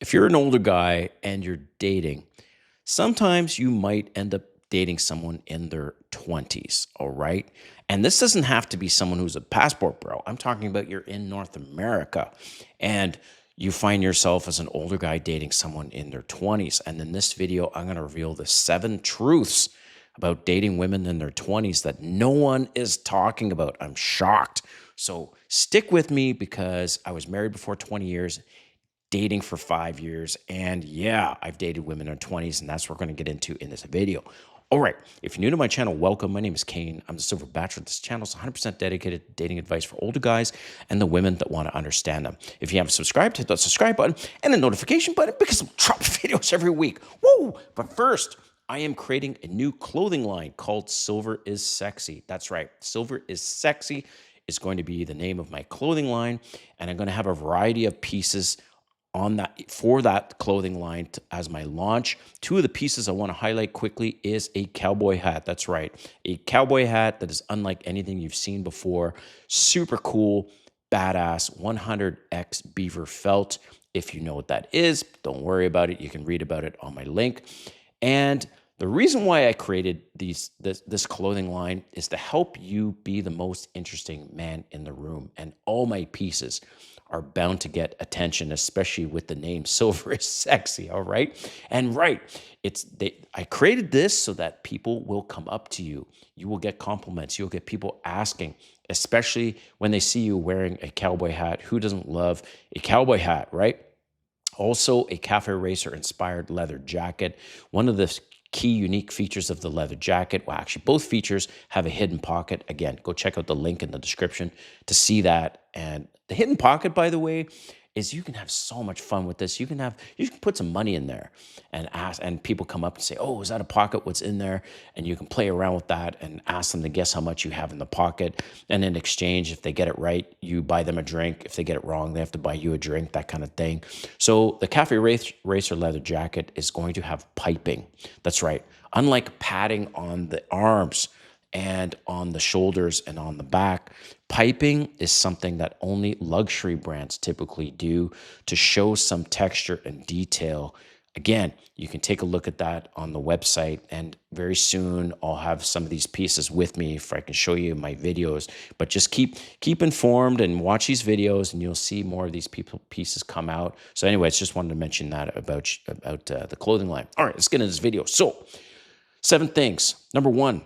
If you're an older guy and you're dating, sometimes you might end up dating someone in their 20s, all right? And this doesn't have to be someone who's a passport bro. I'm talking about you're in North America and you find yourself as an older guy dating someone in their 20s. And in this video, I'm going to reveal the 7 truths about dating women in their 20s that no one is talking about. I'm shocked. So stick with me because I was married before 20 years, dating for 5 years. And yeah, I've dated women in their 20s, and that's what we're going to get into in this video. All right, if you're new to my channel, welcome. My name is Kane. I'm the Silver Bachelor. This channel is 100% dedicated to dating advice for older guys and the women that want to understand them. If you haven't subscribed, hit that subscribe button and the notification button because I'm dropping videos every week. Woo! But first, I am creating a new clothing line called Silver is Sexy. That's right, Silver is Sexy is going to be the name of my clothing line, and I'm going to have a variety of pieces on that for that clothing line as my launch. 2 of the pieces I want to highlight quickly is a cowboy hat. That's right, a cowboy hat that is unlike anything you've seen before. Super cool, badass 100x beaver felt. If you know what that is, don't worry about it. You can read about it on my link. And the reason why I created this clothing line is to help you be the most interesting man in the room. And all my pieces are bound to get attention, especially with the name Silver is Sexy, all right? And right, I created this so that people will come up to you. You will get compliments. You'll get people asking, especially when they see you wearing a cowboy hat. Who doesn't love a cowboy hat, right? Also, a Cafe Racer inspired leather jacket. One of the key unique features of the leather jacket, well, actually both features have a hidden pocket. Again, go check out the link in the description to see that. And the hidden pocket, by the way, is you can have so much fun with this. You can put some money in there and ask, and people come up and say, "Oh, is that a pocket? What's in there?" And you can play around with that and ask them to guess how much you have in the pocket. And in exchange, if they get it right, you buy them a drink. If they get it wrong, they have to buy you a drink, that kind of thing. So the Cafe Racer leather jacket is going to have piping. That's right. Unlike padding on the arms and on the shoulders and on the back, piping is something that only luxury brands typically do to show some texture and detail. Again, you can take a look at that on the website, and very soon I'll have some of these pieces with me if I can show you my videos. But just keep informed and watch these videos, and you'll see more of these pieces come out. So anyway, I just wanted to mention that about the clothing line. All right, let's get into this video. So 7 things. Number 1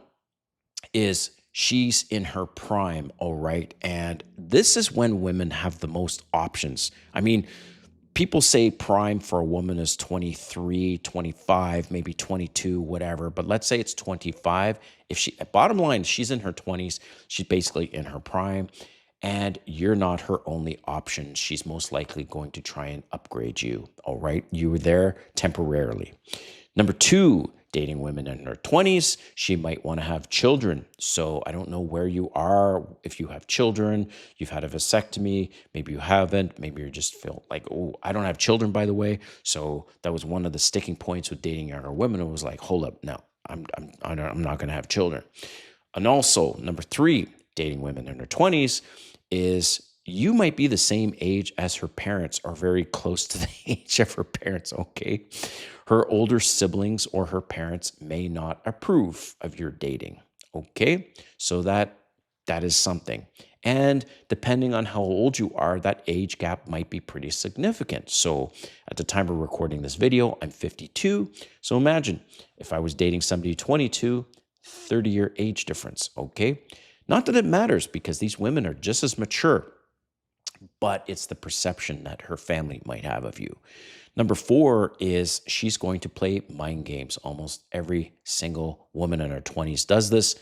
is she's in her prime, all right? And this is when women have the most options. I mean, people say prime for a woman is 23, 25, maybe 22, whatever, but let's say it's 25. Bottom line, she's in her 20s, she's basically in her prime, and you're not her only option. She's most likely going to try and upgrade you, all right? You were there temporarily. Number 2, dating women in her 20s, she might want to have children. So I don't know where you are, if you have children, you've had a vasectomy, maybe you haven't, maybe you just feel like, oh, I don't have children, by the way. So that was one of the sticking points with dating younger women. It was like, hold up, no, I'm not going to have children. And also, number 3, dating women in her 20s is you might be the same age as her parents or very close to the age of her parents, okay? Her older siblings or her parents may not approve of your dating, okay? So that is something. And depending on how old you are, that age gap might be pretty significant. So at the time of recording this video, I'm 52. So imagine if I was dating somebody 22, 30-year age difference, okay? Not that it matters because these women are just as mature, but it's the perception that her family might have of you. Number 4 is she's going to play mind games. Almost every single woman in her 20s does this.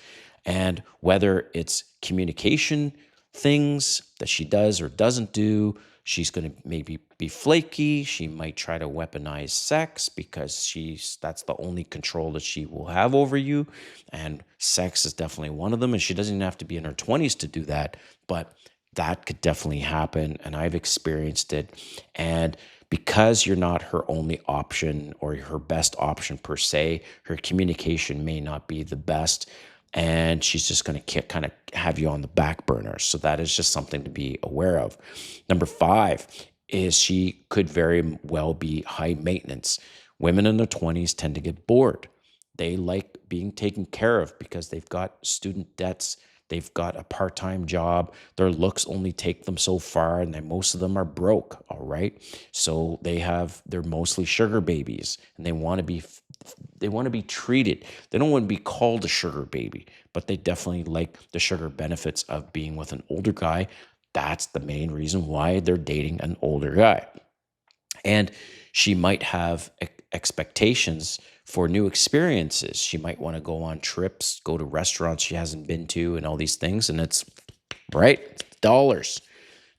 And whether it's communication things that she does or doesn't do, she's going to maybe be flaky. She might try to weaponize sex because that's the only control that she will have over you. And sex is definitely one of them. And she doesn't even have to be in her 20s to do that. But that could definitely happen, and I've experienced it. And because you're not her only option or her best option per se, her communication may not be the best, and she's just going to kind of have you on the back burner. So that is just something to be aware of. Number 5 is she could very well be high maintenance. Women in their 20s tend to get bored. They like being taken care of because they've got student debts. They've got a part-time job. Their looks only take them so far, and then most of them are broke. All right, so they're mostly sugar babies, and they want to be treated. They don't want to be called a sugar baby, but they definitely like the sugar benefits of being with an older guy. That's the main reason why they're dating an older guy. And she might have expectations for new experiences. She might want to go on trips, go to restaurants she hasn't been to, and all these things. And it's right, dollars.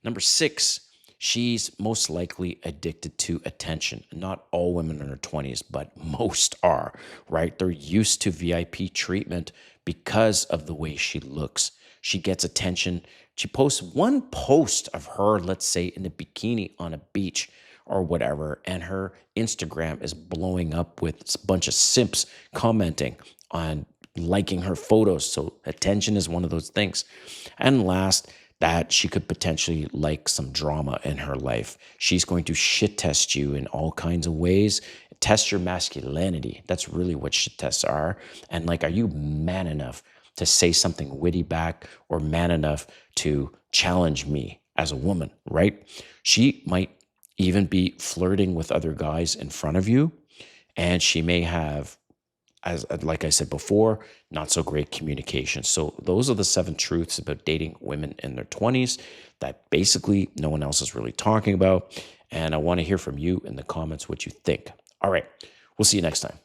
Number six, she's most likely addicted to attention. Not all women in their 20s, but most are, right? They're used to VIP treatment because of the way she looks. She gets attention. She posts one post of her, let's say, in a bikini on a beach or whatever, and her Instagram is blowing up with a bunch of simps commenting on liking her photos. So attention is one of those things. And last, that she could potentially like some drama in her life. She's going to shit test you in all kinds of ways, test your masculinity. That's really what shit tests are. And like, are you man enough to say something witty back, or man enough to challenge me as a woman, right? She might even be flirting with other guys in front of you, and she may have, as like I said before, not so great communication. So those are the 7 truths about dating women in their 20s that basically no one else is really talking about. And I want to hear from you in the comments what you think. All right, we'll see you next time.